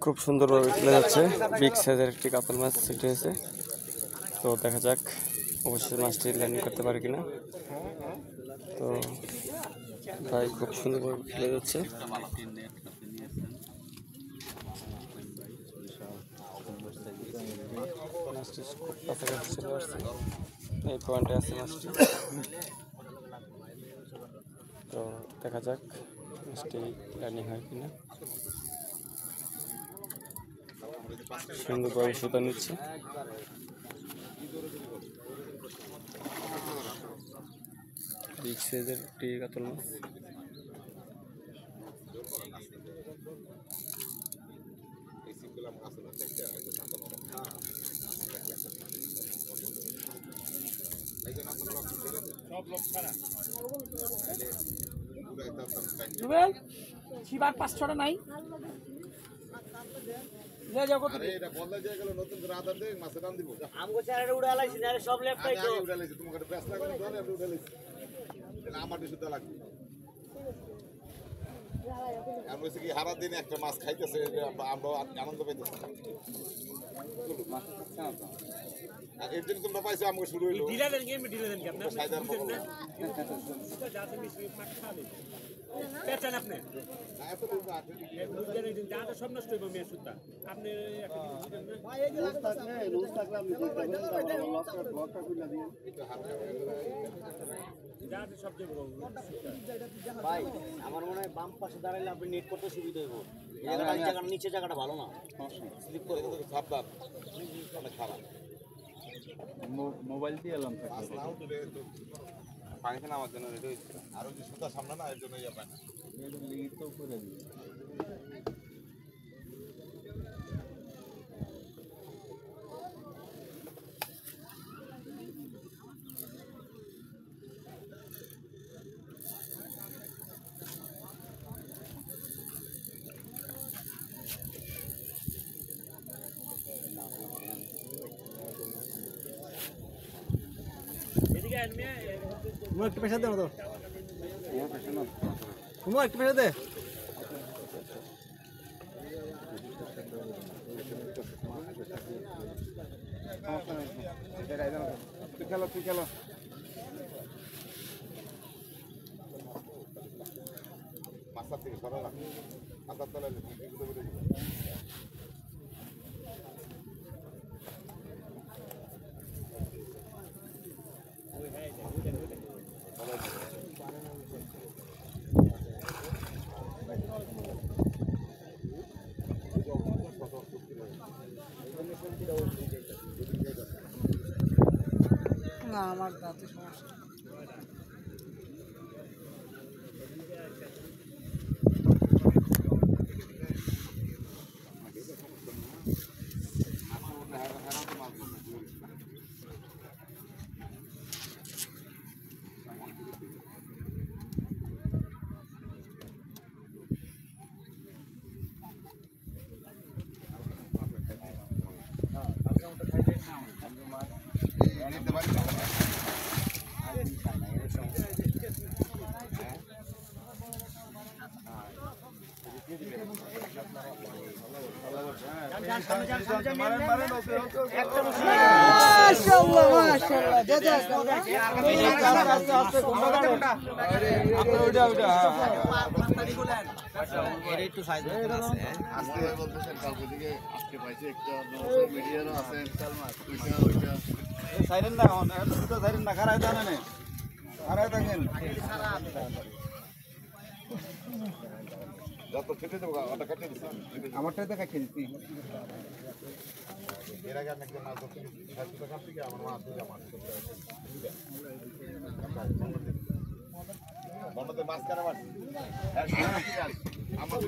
খুব সুন্দরভাবে চলে যাচ্ছে। বিগ সাইজের একটি কাতল মাছ সেটি হয়েছে। তো দেখা যাক অবশ্যই মাছটি ল্যান্ডিং করতে পারে কিনা। তো ভাই খুব সুন্দরভাবে খেলে যাচ্ছে। মাছটি খুব কাছাকাছি চলে আসছে, এই পয়েন্টে আছে মাছটি। তো দেখা যাক মাছটি ল্যান্ডিং হয় কিনা। সুন্দরভাবে সুতা নিচ্ছে। বিগ সাইজের একটি কাতল মাছ। শিবার 5-6টা নাই হারা দিন একটা মাছ খাইতেছে, আমরা আনন্দ পাইতেছি। এর জন্য তোমরা পাইছো আমাকে শুরু হইলো সব নষ্ট হইব মেয়ের সুতা আপনি ভাই আমার মনে হয় বাম পাশে দাঁড়াইলে আপনি নেট করতে সুবিধা হইব। নিচে জায়গাটা ভালো না, স্লিপ করে সাবধান, অনেক খারাপ। মোবাইল দিয়ে এলাম পানি খেলে আমার জন্য রেডি হয়েছিল। আরো যে সুতা সামনে না, এর জন্য ইয়ে পায় না। একটু পেশা দে মতো একটু পেশা দে। তুই খেলো মাছার থেকে সরা না, মাথার তলায় না আমার দাঁতে সমস্যা। আমারটাতে কাটিয়ে দিচ্ছি। এর আগে আমি একজন মাছ ধরতে গেছি, থেকে আমার মাছ ধরে মাছ ধরতে বন্ধতে মাছ কারা মাছ আমার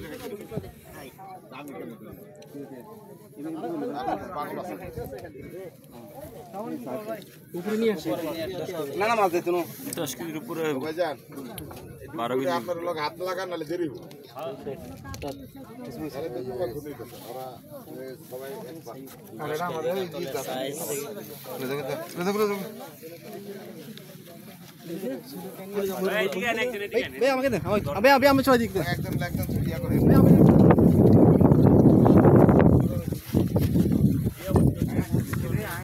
উপরে নিয়ে আসে না না মাছ দিত না 10 কেজির উপরে ভাইজান 12 কেজি আপনার লোক হাত লাগান নালে দেরি হবে। আমাকে দেন আমি ছয় দিক